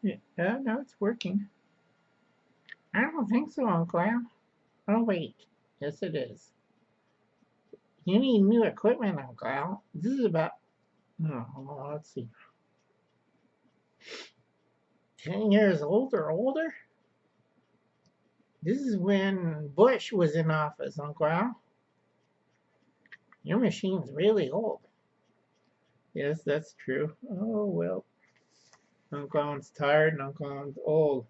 Yeah, no, it's working. I don't think so, Uncle Al. Oh, wait. Yes, it is. You need new equipment, Uncle Al. This is about, oh, let's see, 10 years old or older? This is when Bush was in office, Uncle Al. Your machine's really old. Yes, that's true. Oh, well. Uncle Alan's tired and Uncle Alan's old.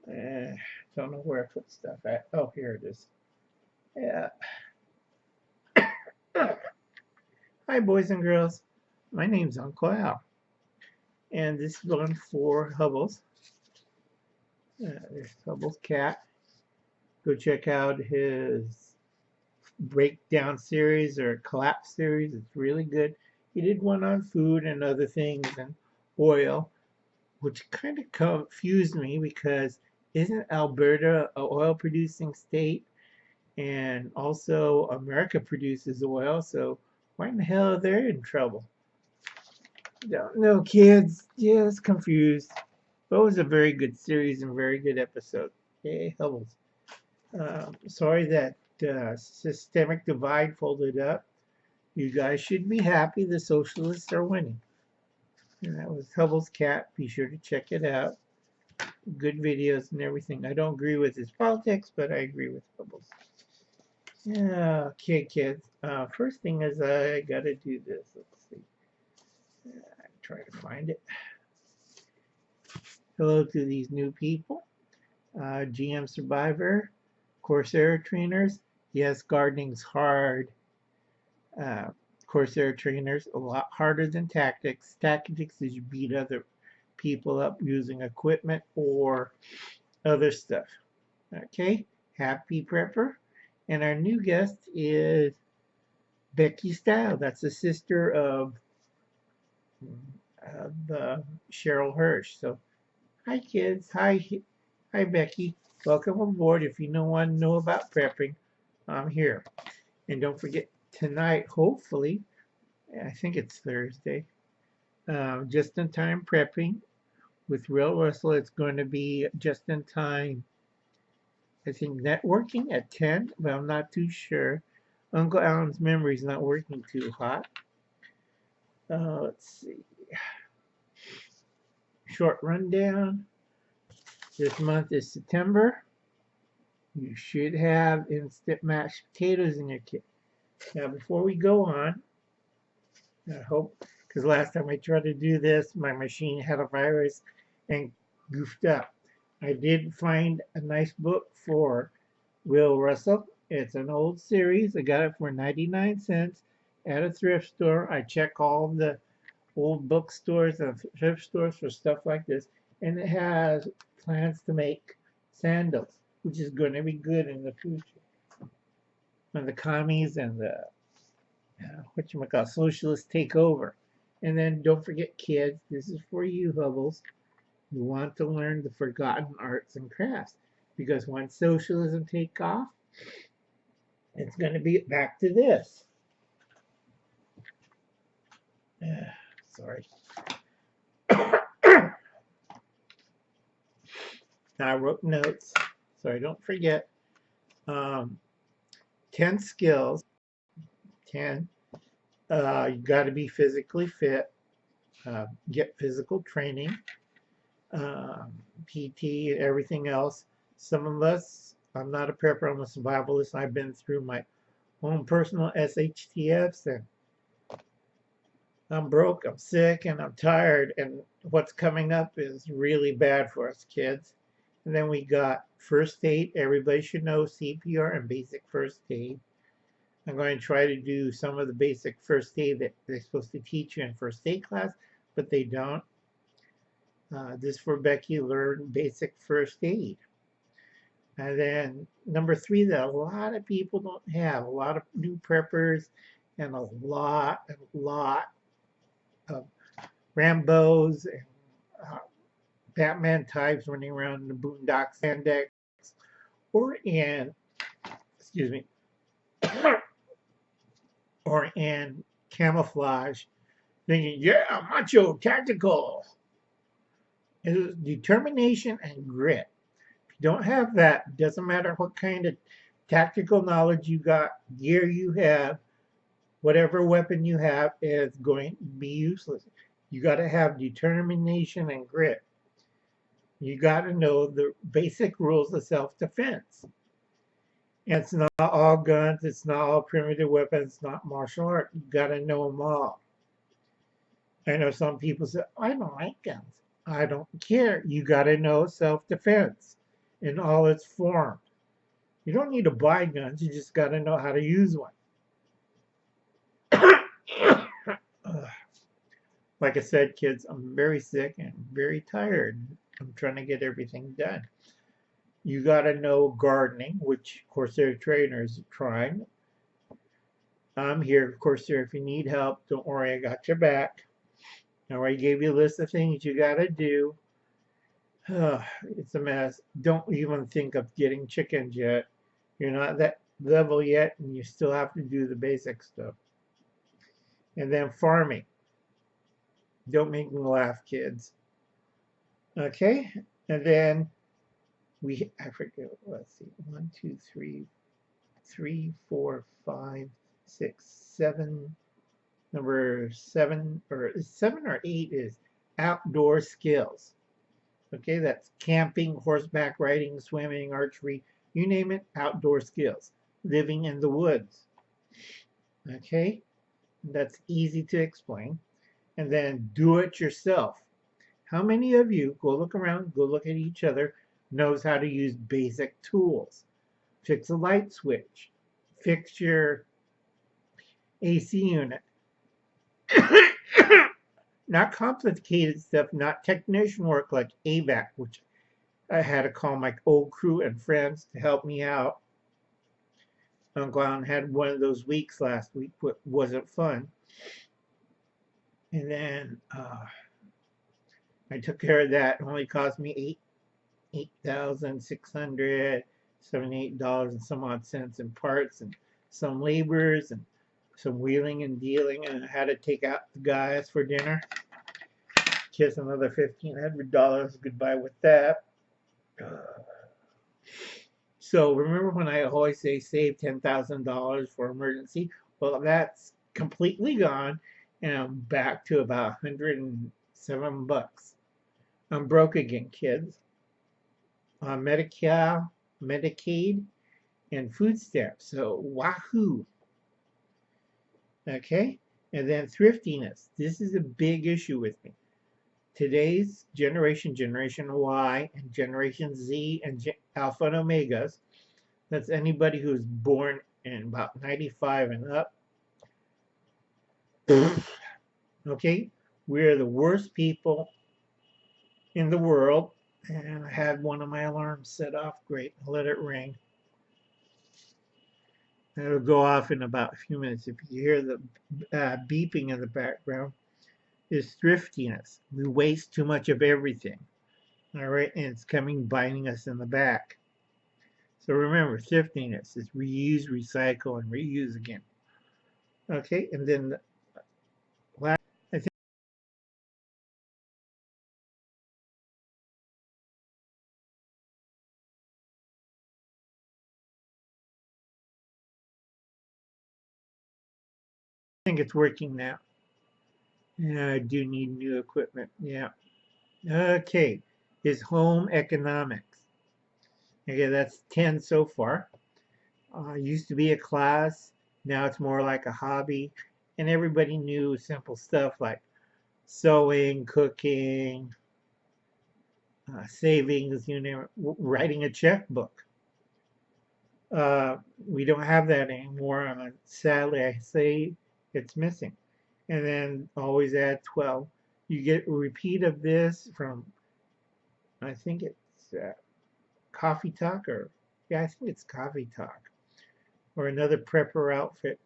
Don't know where I put stuff at. Oh, here it is. Yeah. Hi, boys and girls. My name's Uncle Al. And this is one for Hubbles. There's Hubbles' cat. Go check out his breakdown series or collapse series. It's really good. He did one on food and other things and oil, which kind of confused me because isn't Alberta an oil producing state? And also America produces oil, so why in the hell are they in trouble? Don't know, kids. Just confused. But it was a very good series and very good episode. Yay, Hubbles. Sorry that systemic divide folded up. You guys should be happy the socialists are winning. And that was Hubble's cat. Be sure to check it out. Good videos and everything. I don't agree with his politics, but I agree with Hubble's. Yeah, okay, kids. First thing is I gotta do this. Let's see. Try to find it. Hello to these new people. GM Survivor, Corsair trainers. Yes, gardening's hard. Corsair trainers, a lot harder than tactics. Tactics is you beat other people up using equipment or other stuff. Okay, happy prepper. And our new guest is Becky Stiles. That's the sister of Cheryl Hirsch. So, hi kids. Hi Becky. Welcome aboard. If you don't want to know about prepping, I'm here. And don't forget tonight, hopefully, I think it's Thursday, just in time prepping with Real Russell. It's going to be just in time, I think, networking at 10, but I'm not too sure. Uncle Alan's memory's not working too hot. Let's see. Short rundown. This month is September. You should have instant mashed potatoes in your kit. Now, before we go on, I hope, because last time I tried to do this, my machine had a virus and goofed up. I did find a nice book for Will Russell. It's an old series. I got it for 99 cents at a thrift store. I check all the old bookstores and thrift stores for stuff like this. And it has plans to make sandals, which is going to be good in the future. When the commies and the whatchamacallit, socialists take over. And then don't forget, kids, this is for you, Hubbles. You want to learn the forgotten arts and crafts. Because once socialism take off, it's going to be back to this. Sorry. I wrote notes, so I don't forget. 10 skills. 10. You got to be physically fit. Get physical training. PT, everything else. Some of us, I'm not a prepper, I'm a survivalist. I've been through my own personal SHTFs and I'm broke, I'm sick, and I'm tired. And what's coming up is really bad for us kids. And then we got first aid. Everybody should know CPR and basic first aid. I'm going to try to do some of the basic first aid that they're supposed to teach you in first aid class, but they don't. This for Becky, learn basic first aid. And then number 3 that a lot of people don't have, a lot of new preppers and a lot of Rambos and Batman types running around in the boondocks, spandex, or in, excuse me, or in camouflage, thinking, yeah, macho, tactical. is determination and grit. If you don't have that, doesn't matter what kind of tactical knowledge you got, gear you have, whatever weapon you have is going to be useless. You got to have determination and grit. You got to know the basic rules of self-defense. It's not all guns, it's not all primitive weapons, it's not martial art. You got to know them all. I know some people say, I don't like guns. I don't care. You got to know self-defense in all its forms. You don't need to buy guns, you just got to know how to use one. Like I said, kids, I'm very sick and very tired. I'm trying to get everything done. You got to know gardening, which Corsair trainers are trying. I'm here, Corsair, if you need help. Don't worry, I got your back. I already gave you a list of things you got to do. It's a mess. Don't even think of getting chickens yet. You're not that level yet, and you still have to do the basic stuff. And then farming. Don't make me laugh, kids. Okay? And then I forget, let's see, 1, 2, 3, 3, 4, 5, 6, 7. Number 7 or 8 is outdoor skills. Okay, that's camping, horseback riding, swimming, archery, you name it, outdoor skills. Living in the woods. Okay, that's easy to explain. And then do it yourself. How many of you, go look around, go look at each other, knows how to use basic tools? Fix a light switch. Fix your AC unit. Not complicated stuff, not technician work like AVAC, which I had to call my old crew and friends to help me out. Uncle Alan had one of those weeks last week, but wasn't fun. And then I took care of that. It only cost me $8,678 and some odd cents in parts and some labors and some wheeling and dealing. And I had to take out the guys for dinner. Kiss another $1,500. Goodbye with that. So remember when I always say save $10,000 for emergency? Well, that's completely gone, and I'm back to about $107. I'm broke again, kids. On Medicaid, and food stamps. So wahoo. Okay, and then thriftiness. This is a big issue with me. Today's generation, Generation Y, and Generation Z, and Alpha and Omegas, that's anybody who's born in about 95 and up. Okay, we're the worst people in the world. And I had one of my alarms set off. Great, I'll let it ring. It'll go off in about a few minutes. If you hear the beeping in the background, is thriftiness. We waste too much of everything. All right, and it's coming biting us in the back. So remember, thriftiness is reuse, recycle, and reuse again. Okay, and then last, I think it's working now. Yeah, I do need new equipment. Yeah. Okay, is home economics. Okay, that's 10 so far. Used to be a class, now it's more like a hobby, and everybody knew simple stuff like sewing, cooking, savings, you know, writing a checkbook. We don't have that anymore, and sadly, I say it's missing. And then always add 12. You get a repeat of this from, I think it's Coffee Talk, or yeah, I think it's Coffee Talk, or another prepper outfit.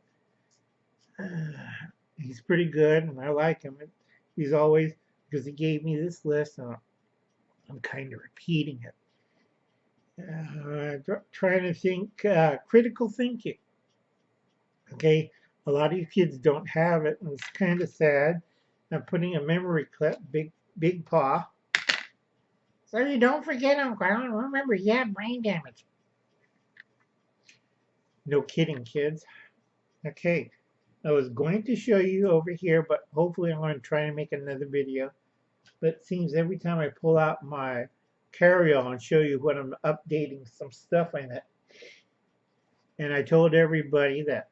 He's pretty good, and I like him. He's always, because he gave me this list, and I'm kind of repeating it. Trying to think, critical thinking. Okay, a lot of you kids don't have it, and it's kind of sad. I'm putting a memory clip, Big Paw. So you don't forget, Uncle Alan. Remember, you have brain damage. No kidding, kids. Okay, I was going to show you over here, but hopefully I'm going to try and make another video. But it seems every time I pull out my carry-on and show you what I'm updating some stuff in it. And I told everybody that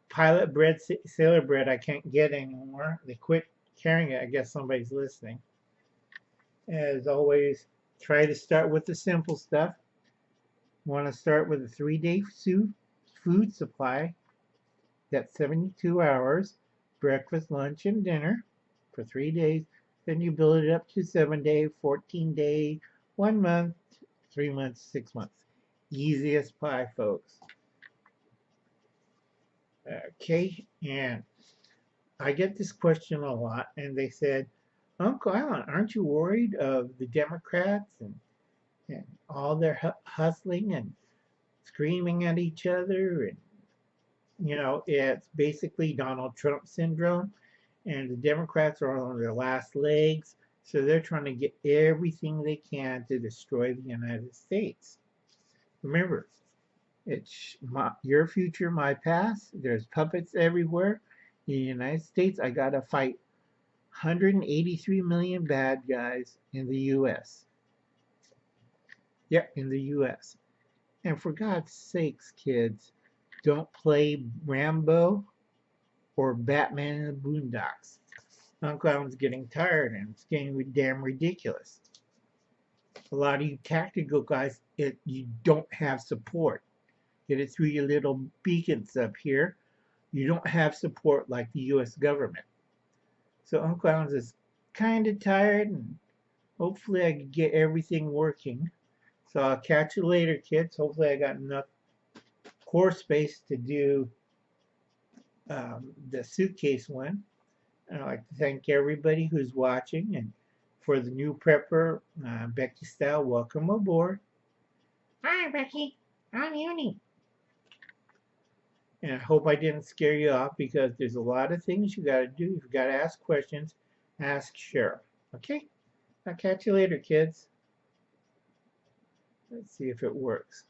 pilot bread, sailor bread, I can't get anymore. They quit carrying it. I guess somebody's listening. As always, try to start with the simple stuff. Want to start with a 3-day food supply. That's 72 hours, breakfast, lunch, and dinner for 3 days. Then you build it up to 7-day, 14-day, 1 month, 3 months, 6 months. Easiest pie, folks. Okay, and I get this question a lot, and they said, Uncle Alan, aren't you worried of the Democrats and all their hustling and screaming at each other? And, you know, it's basically Donald Trump syndrome, and the Democrats are on their last legs, so they're trying to get everything they can to destroy the United States. Remember, it's your future, my past. There's puppets everywhere. In the United States, I got to fight 183 million bad guys in the U.S. Yep, in the U.S. And for God's sakes, kids, don't play Rambo or Batman in the Boondocks. Uncle Alan's getting tired and it's getting damn ridiculous. A lot of you tactical guys, you don't have support. Get it through your little beacons up here. You don't have support like the U.S. government. So Uncle Alan's is kind of tired, and hopefully I can get everything working. So I'll catch you later, kids. Hopefully I got enough core space to do the suitcase one. And I'd like to thank everybody who's watching, and for the new prepper, Becky Stiles, welcome aboard. Hi, Becky. I'm Uni. And I hope I didn't scare you off, because there's a lot of things you got to do. You've got to ask questions. Ask Cheryl. Okay? I'll catch you later, kids. Let's see if it works.